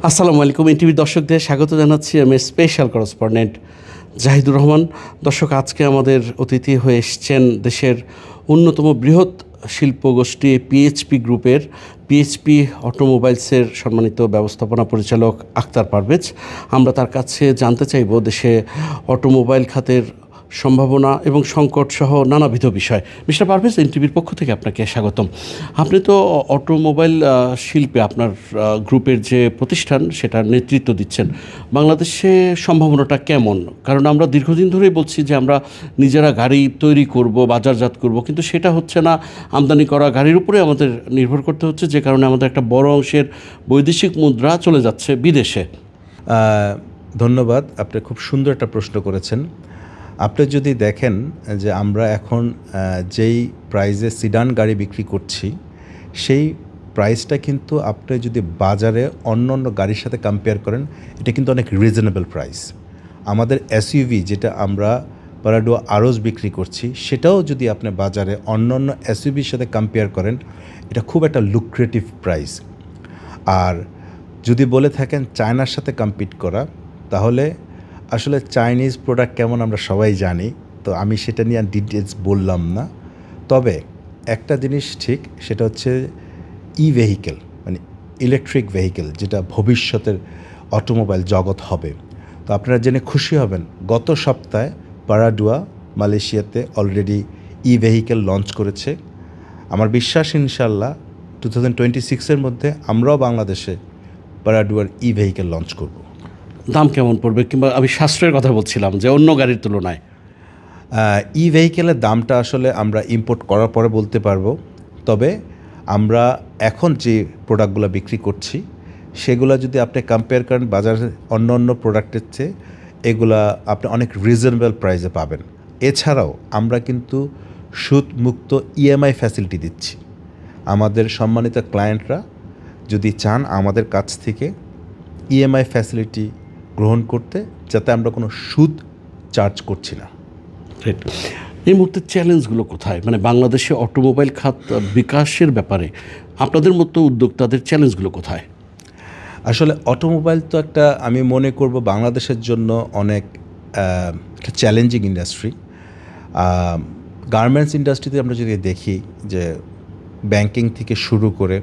আসসালামু আলাইকুম। এনটিভি দর্শকদের স্বাগত জানাচ্ছি। আমি স্পেশাল করেসপন্ডেন্ট জাহিদুর রহমান। দর্শক, আজকে আমাদের অতিথি হয়ে এসছেন দেশের অন্যতম বৃহৎ শিল্পগোষ্ঠী পিএইচপি গ্রুপের পিএইচপি অটোমোবাইলসের সম্মানিত ব্যবস্থাপনা পরিচালক আক্তার পারভেজ। আমরা তার কাছে জানতে চাইব দেশে অটোমোবাইল খাতের সম্ভাবনা এবং সংকট সহ নানাবিধ বিষয়। মিস্টার পারভেজ, এনটিভির পক্ষ থেকে আপনাকে স্বাগতম। আপনি তো অটোমোবাইল শিল্পে আপনার গ্রুপের যে প্রতিষ্ঠান সেটার নেতৃত্ব দিচ্ছেন। বাংলাদেশে সম্ভাবনাটা কেমন? কারণ আমরা দীর্ঘদিন ধরেই বলছি যে আমরা নিজেরা গাড়ি তৈরি করব, বাজারজাত করব, কিন্তু সেটা হচ্ছে না। আমদানি করা গাড়ির উপরে আমাদের নির্ভর করতে হচ্ছে, যে কারণে আমাদের একটা বড় অংশের বৈদেশিক মুদ্রা চলে যাচ্ছে বিদেশে। ধন্যবাদ, আপনি খুব সুন্দর একটা প্রশ্ন করেছেন। আপনি যদি দেখেন যে আমরা এখন যেই প্রাইসে সিডান গাড়ি বিক্রি করছি, সেই প্রাইসটা কিন্তু আপনি যদি বাজারে অন্য অন্য গাড়ির সাথে কম্পেয়ার করেন, এটা কিন্তু অনেক রিজনেবল প্রাইস। আমাদের এসইউভি যেটা আমরা পারাডুয়া আরোজ বিক্রি করছি, সেটাও যদি আপনি বাজারে অন্য অন্য এসইউভির সাথে কম্পেয়ার করেন, এটা খুব একটা লুক্রেটিভ প্রাইস। আর যদি বলে থাকেন চায়নার সাথে কম্পিট করা, তাহলে আসলে চাইনিজ প্রোডাক্ট কেমন আমরা সবাই জানি, তো আমি সেটা নিয়ে আর ডিটেলস বললাম না। তবে একটা জিনিস ঠিক, সেটা হচ্ছে ভেহিকেল, মানে ইলেকট্রিক ভেহিকেল, যেটা ভবিষ্যতের অটোমোবাইল জগৎ হবে। তো আপনারা জেনে খুশি হবেন, গত সপ্তাহে পারাডুয়া মালয়েশিয়াতে অলরেডি ভেহিকেল লঞ্চ করেছে। আমার বিশ্বাস ইনশাল্লাহ 2026-এর মধ্যে আমরাও বাংলাদেশে পারাডুয়ার ভেহিকেল লঞ্চ করব। দাম কেমন পড়বে, কিংবা আমি সাশ্রয়ের কথা বলছিলাম যে অন্য গাড়ির তুলনায়? ভেহিকেলের দামটা আসলে আমরা ইম্পোর্ট করার পরে বলতে পারবো। তবে আমরা এখন যে প্রোডাক্টগুলো বিক্রি করছি, সেগুলো যদি আপনি কম্পেয়ার করেন বাজারের অন্য অন্য প্রোডাক্টের চেয়ে, এগুলা আপনি অনেক রিজনেবল প্রাইসে পাবেন। এছাড়াও আমরা কিন্তু সুদমুক্ত ইএমআই ফ্যাসিলিটি দিচ্ছি। আমাদের সম্মানিত ক্লায়েন্টরা যদি চান আমাদের কাছ থেকে ইএমআই ফ্যাসিলিটি গ্রহণ করতে, যাতে আমরা কোনো সুদ চার্জ করছি না। এই মুহূর্তে চ্যালেঞ্জগুলো কোথায়? মানে বাংলাদেশে অটোমোবাইল খাত বিকাশের ব্যাপারে আপনাদের মতো উদ্যোক্তাদের চ্যালেঞ্জগুলো কোথায়? আসলে অটোমোবাইল তো একটা, আমি মনে করব বাংলাদেশের জন্য অনেক একটা চ্যালেঞ্জিং ইন্ডাস্ট্রি। গার্মেন্টস ইন্ডাস্ট্রিতে আমরা যদি দেখি যে ব্যাংকিং থেকে শুরু করে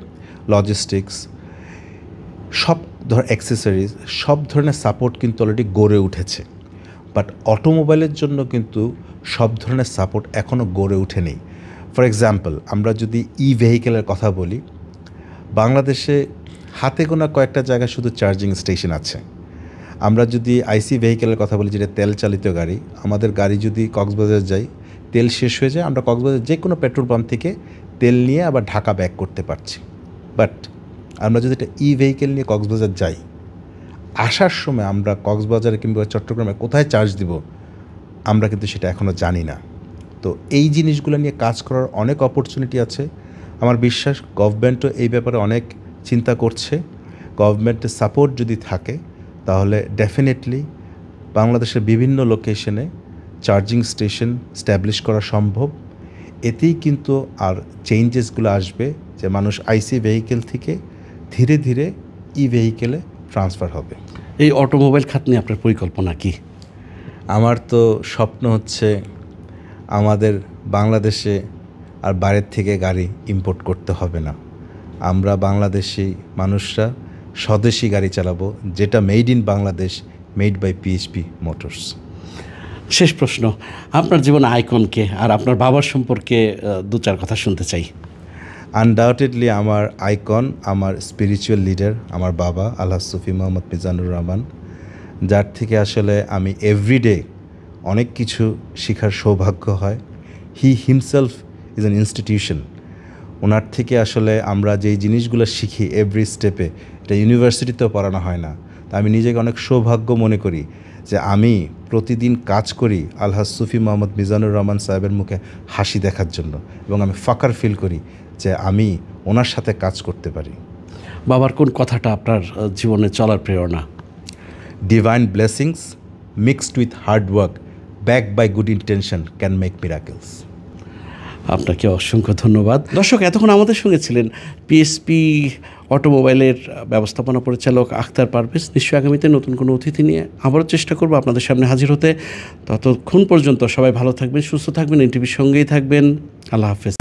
লজিস্টিক্স, সব অ্যাক্সেসরিজ, সব ধরনের সাপোর্ট কিন্তু অলরেডি গড়ে উঠেছে। বাট অটোমোবাইলের জন্য কিন্তু সব ধরনের সাপোর্ট এখনও গড়ে ওঠেনি। ফর এক্সাম্পল, আমরা যদি ভেহিকেলের কথা বলি, বাংলাদেশে হাতে গোনা কয়েকটা জায়গায় শুধু চার্জিং স্টেশন আছে। আমরা যদি আইসি ভেহিকেলের কথা বলি, যেটা তেল চালিত গাড়ি, আমাদের গাড়ি যদি কক্সবাজার যাই, তেল শেষ হয়ে যায়, আমরা কক্সবাজার যে কোনো পেট্রোল পাম্প থেকে তেল নিয়ে আবার ঢাকা ব্যাক করতে পারছি। বাট আমরা যদি একটা ভেহিকেল নিয়ে কক্সবাজার যাই, আসার সময় আমরা কক্সবাজারে কিংবা চট্টগ্রামে কোথায় চার্জ দিব, আমরা কিন্তু সেটা এখনও জানি না। তো এই জিনিসগুলো নিয়ে কাজ করার অনেক অপরচুনিটি আছে। আমার বিশ্বাস গভর্নমেন্টও এই ব্যাপারে অনেক চিন্তা করছে। গভর্নমেন্টের সাপোর্ট যদি থাকে, তাহলে ডেফিনেটলি বাংলাদেশের বিভিন্ন লোকেশনে চার্জিং স্টেশন স্ট্যাবলিশ করা সম্ভব। এতেই কিন্তু আর চেঞ্জেসগুলো আসবে, যে মানুষ আইসি ভেহিকেল থেকে ধীরে ধীরে ভেহিকেলে ট্রান্সফার হবে। এই অটোমোবাইল খাত নিয়ে আপনার পরিকল্পনা কি? আমার তো স্বপ্ন হচ্ছে আমাদের বাংলাদেশে আর বাইরের থেকে গাড়ি ইম্পোর্ট করতে হবে না। আমরা বাংলাদেশি মানুষরা স্বদেশি গাড়ি চালাবো, যেটা made in Bangladesh, made by PHP motors. শেষ প্রশ্ন, আপনার জীবনে আইকনকে আর আপনার বাবার সম্পর্কে দু চার কথা শুনতে চাই। আনডাউটেডলি আমার আইকন, আমার স্পিরিচুয়াল লিডার, আমার বাবা আলহাজ সুফি মোহাম্মদ মিজানুর রহমান, যার থেকে আসলে আমি এভরিডে অনেক কিছু শেখার সৌভাগ্য হয়। He himself is an institution. ওনার থেকে আসলে আমরা যেই জিনিসগুলো শিখি এভরি স্টেপে, এটা ইউনিভার্সিটিতেও পড়ানো হয় না। তা আমি নিজেকে অনেক সৌভাগ্য মনে করি যে আমি প্রতিদিন কাজ করি আলহাজ সুফি মোহাম্মদ মিজানুর রহমান সাহেবের মুখে হাসি দেখার জন্য, এবং আমি ফাকার ফিল করি যে আমি ওনার সাথে কাজ করতে পারি। বাবার কোন কথাটা আপনার জীবনে চলার প্রেরণা? Divine blessings mixed with hard work back bye good intention can make miracles. আপনাকে অসংখ্য ধন্যবাদ। দর্শক, এতক্ষণ আমাদের সঙ্গে ছিলেন পিএইচপি অটোমোবাইলের ব্যবস্থাপনা পরিচালক আখতার পারভেজ। নিশ্চয়ই আগামীতে নতুন কোনো অতিথি নিয়ে আবারও চেষ্টা করব আপনাদের সামনে হাজির হতে। ততক্ষণ পর্যন্ত সবাই ভালো থাকবেন, সুস্থ থাকবেন, এনটিভির সঙ্গেই থাকবেন। আল্লাহ হাফেজ।